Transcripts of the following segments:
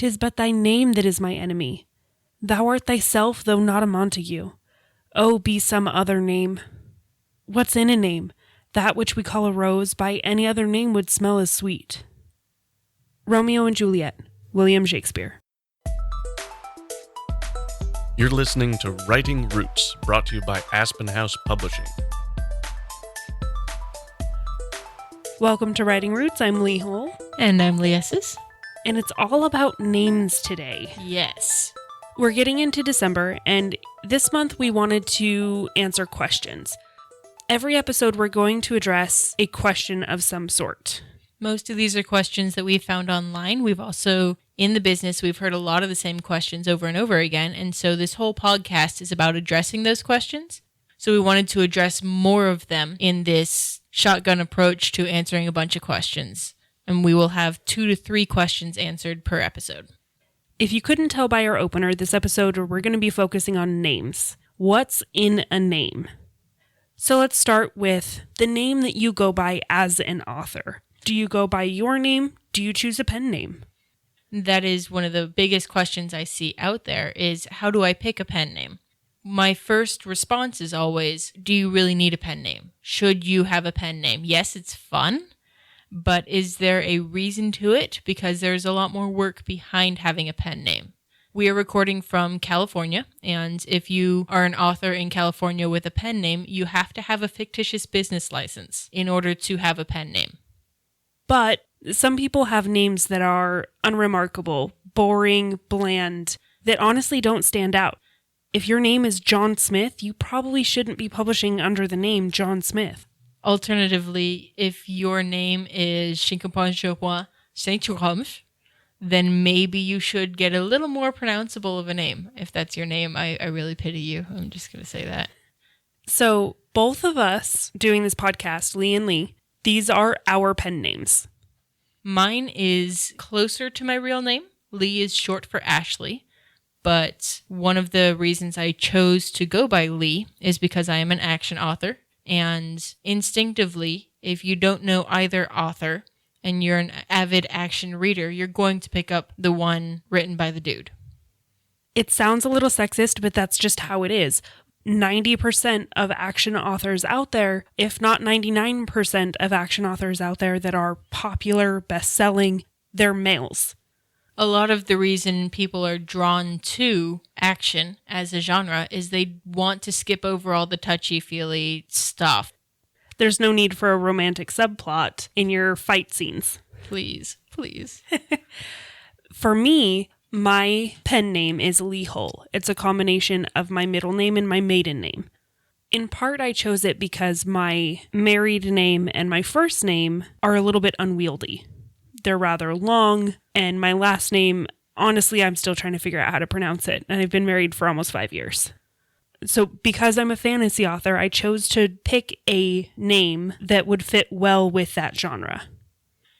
'Tis but thy name that is my enemy. Thou art thyself, though not a Montague. Oh, be some other name. What's in a name? That which we call a rose by any other name would smell as sweet. Romeo and Juliet, William Shakespeare. You're listening to Writing Roots, brought to you by Aspen House Publishing. Welcome to Writing Roots. I'm Lee Hull. And I'm Leasis. And it's all about names today. Yes. We're getting into December, and this month we wanted to answer questions. Every episode we're going to address a question of some sort. Most of these are questions that we found online. We've also, in the business, we've heard a lot of the same questions over and over again. And so this whole podcast is about addressing those questions. So we wanted to address more of them in this shotgun approach to answering a bunch of questions. And we will have 2 to 3 questions answered per episode. If you couldn't tell by our opener, this episode we're going to be focusing on names. What's in a name? So let's start with the name that you go by as an author. Do you go by your name? Do you choose a pen name? That is one of the biggest questions I see out there is, how do I pick a pen name? My first response is always, do you really need a pen name? Should you have a pen name? Yes, it's fun, but is there a reason to it? Because there's a lot more work behind having a pen name. We are recording from California, and if you are an author in California with a pen name, you have to have a fictitious business license in order to have a pen name. But some people have names that are unremarkable, boring, bland, that honestly don't stand out. If your name is John Smith, you probably shouldn't be publishing under the name John Smith. Alternatively, if your name is Shinkopan Saint-Jerome, then maybe you should get a little more pronounceable of a name. If that's your name, I really pity you. I'm just going to say that. So both of us doing this podcast, Lee and Lee, these are our pen names. Mine is closer to my real name. Lee is short for Ashley. But one of the reasons I chose to go by Lee is because I am an action author. And instinctively, if you don't know either author and you're an avid action reader, you're going to pick up the one written by the dude. It sounds a little sexist, but that's just how it is. 90% of action authors out there, if not 99% of action authors out there that are popular, best-selling, they're males. A lot of the reason people are drawn to action as a genre is they want to skip over all the touchy-feely stuff. There's no need for a romantic subplot in your fight scenes. Please, please. For me, my pen name is Lee Hull. It's a combination of my middle name and my maiden name. In part, I chose it because my married name and my first name are a little bit unwieldy. They're rather long, and my last name, honestly, I'm still trying to figure out how to pronounce it, and I've been married for almost 5 years. So because I'm a fantasy author, I chose to pick a name that would fit well with that genre.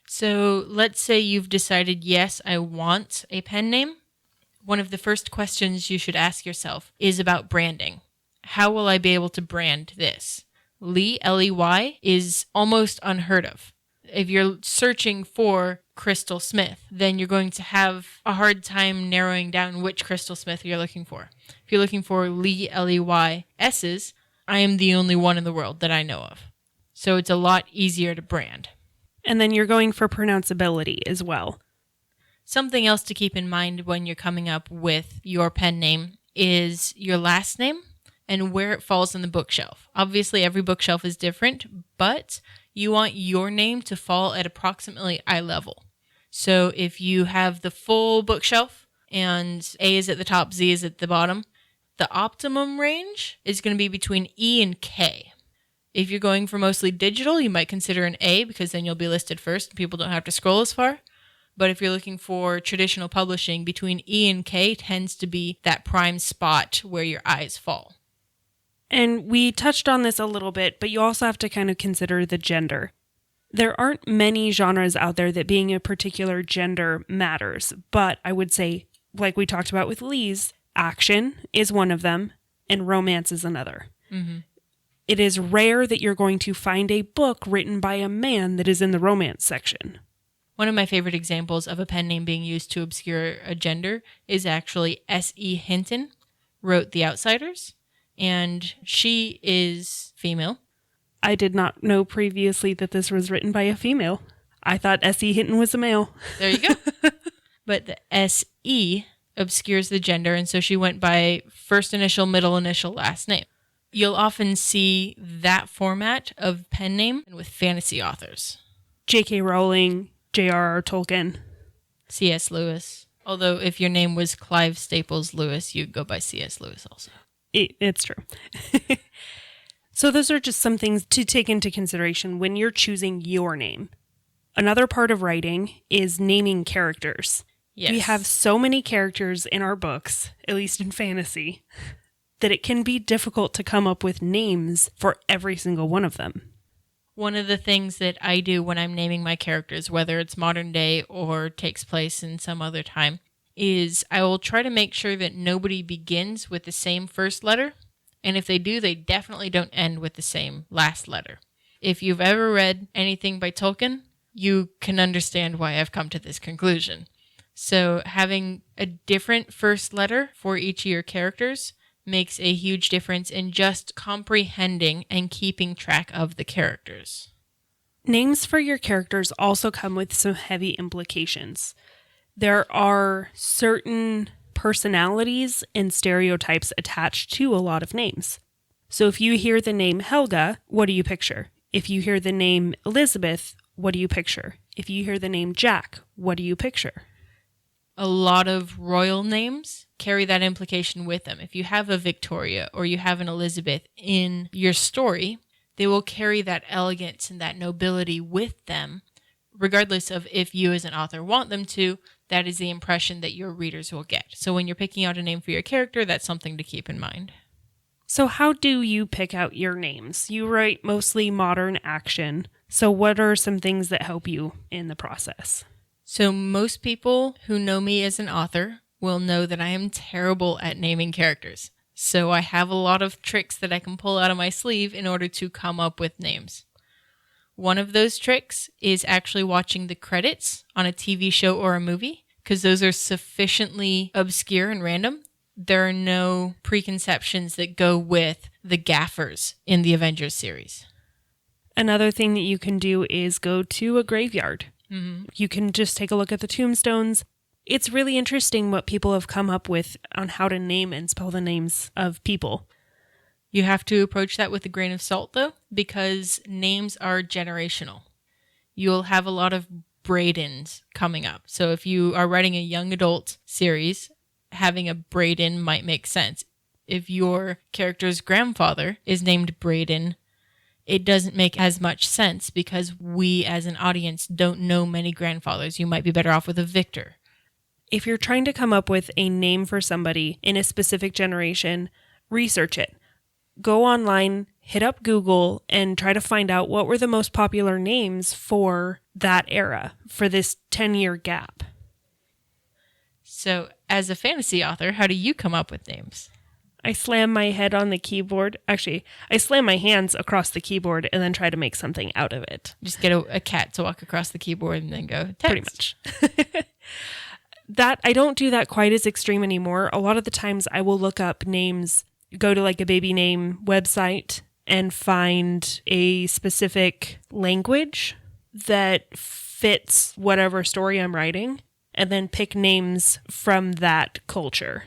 So let's say you've decided, yes, I want a pen name. One of the first questions you should ask yourself is about branding. How will I be able to brand this? Lee, L-E-Y, is almost unheard of. If you're searching for Crystal Smith, then you're going to have a hard time narrowing down which Crystal Smith you're looking for. If you're looking for Lee, L-E-Y, S's, I am the only one in the world that I know of. So it's a lot easier to brand. And then you're going for pronounceability as well. Something else to keep in mind when you're coming up with your pen name is your last name and where it falls in the bookshelf. Obviously, every bookshelf is different, but you want your name to fall at approximately eye level. So if you have the full bookshelf and A is at the top, Z is at the bottom, the optimum range is going to be between E and K. If you're going for mostly digital, you might consider an A because then you'll be listed first and people don't have to scroll as far. But if you're looking for traditional publishing, between E and K tends to be that prime spot where your eyes fall. And we touched on this a little bit, but you also have to kind of consider the gender. There aren't many genres out there that being a particular gender matters, but I would say, like we talked about with Lee's, action is one of them and romance is another. Mm-hmm. It is rare that you're going to find a book written by a man that is in the romance section. One of my favorite examples of a pen name being used to obscure a gender is actually S.E. Hinton, wrote The Outsiders, and she is female. I did not know previously that this was written by a female. I thought S.E. Hinton was a male. There you go. But the S.E. obscures the gender, and so she went by first initial, middle initial, last name. You'll often see that format of pen name with fantasy authors. J.K. Rowling, J.R.R. Tolkien. C.S. Lewis. Although if your name was Clive Staples Lewis, you'd go by C.S. Lewis also. It's true. So those are just some things to take into consideration when you're choosing your name. Another part of writing is naming characters. Yes. We have so many characters in our books, at least in fantasy, that it can be difficult to come up with names for every single one of them. One of the things that I do when I'm naming my characters, whether it's modern day or takes place in some other time, is I will try to make sure that nobody begins with the same first letter. And if they do, they definitely don't end with the same last letter. If you've ever read anything by Tolkien, you can understand why I've come to this conclusion. So having a different first letter for each of your characters makes a huge difference in just comprehending and keeping track of the characters. Names for your characters also come with some heavy implications. There are certain personalities and stereotypes attached to a lot of names. So if you hear the name Helga, what do you picture? If you hear the name Elizabeth, what do you picture? If you hear the name Jack, what do you picture? A lot of royal names carry that implication with them. If you have a Victoria or you have an Elizabeth in your story, they will carry that elegance and that nobility with them, regardless of if you as an author want them to. That is the impression that your readers will get. So when you're picking out a name for your character, that's something to keep in mind. So how do you pick out your names? You write mostly modern action. So what are some things that help you in the process? So most people who know me as an author will know that I am terrible at naming characters. So I have a lot of tricks that I can pull out of my sleeve in order to come up with names. One of those tricks is actually watching the credits on a TV show or a movie, because those are sufficiently obscure and random. There are no preconceptions that go with the gaffers in the Avengers series. Another thing that you can do is go to a graveyard. Mm-hmm. You can just take a look at the tombstones. It's really interesting what people have come up with on how to name and spell the names of people. You have to approach that with a grain of salt, though, because names are generational. You'll have a lot of Bradens coming up. So if you are writing a young adult series, having a Braden might make sense. If your character's grandfather is named Braden, it doesn't make as much sense because we as an audience don't know many grandfathers. You might be better off with a Victor. If you're trying to come up with a name for somebody in a specific generation, research it. Go online, hit up Google, and try to find out what were the most popular names for that era, for this 10-year gap. So, as a fantasy author, how do you come up with names? I slam my head on the keyboard. Actually, I slam my hands across the keyboard and then try to make something out of it. Just get a cat to walk across the keyboard and then go, text. Pretty much. That I don't do that quite as extreme anymore. A lot of the times I will look up names, go to like a baby name website and find a specific language that fits whatever story I'm writing and then pick names from that culture.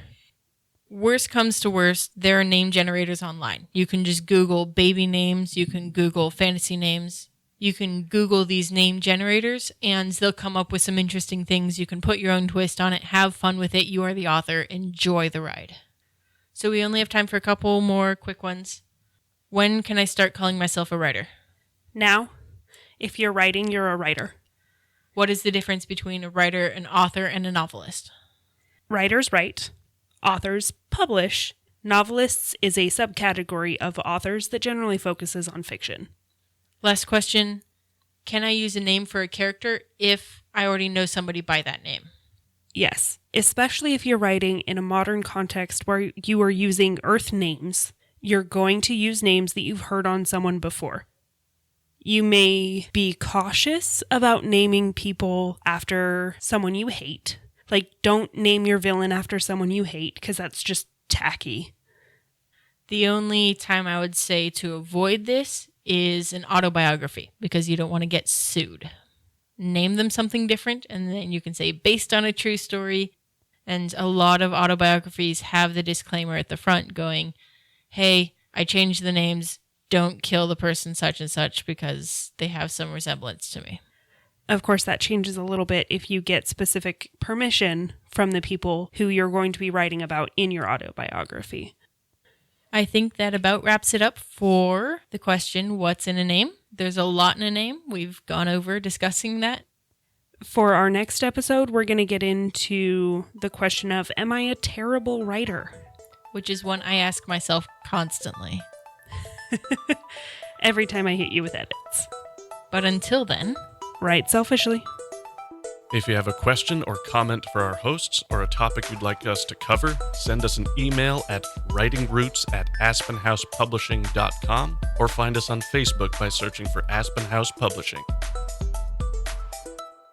Worst comes to worst, there are name generators online. You can just Google baby names, you can Google fantasy names, you can Google these name generators, and they'll come up with some interesting things. You can put your own twist on it, have fun with it. You are the author. Enjoy the ride. So we only have time for a couple more quick ones. When can I start calling myself a writer? Now, if you're writing, you're a writer. What is the difference between a writer, an author, and a novelist? Writers write. Authors publish. Novelists is a subcategory of authors that generally focuses on fiction. Last question. Can I use a name for a character if I already know somebody by that name? Yes, especially if you're writing in a modern context where you are using Earth names. You're going to use names that you've heard on someone before. You may be cautious about naming people after someone you hate. Like, don't name your villain after someone you hate, because that's just tacky. The only time I would say to avoid this is an autobiography, because you don't want to get sued. Name them something different, and then you can say based on a true story. And a lot of autobiographies have the disclaimer at the front going, hey, I changed the names. Don't kill the person such and such because they have some resemblance to me. Of course, that changes a little bit if you get specific permission from the people who you're going to be writing about in your autobiography. I think that about wraps it up for the question, what's in a name? There's a lot in a name. We've gone over discussing that. For our next episode, we're going to get into the question of, am I a terrible writer? Which is one I ask myself constantly. Every time I hit you with edits. But until then, write selfishly. If you have a question or comment for our hosts or a topic you'd like us to cover, send us an email at writingroots@aspenhousepublishing.com or find us on Facebook by searching for Aspen House Publishing.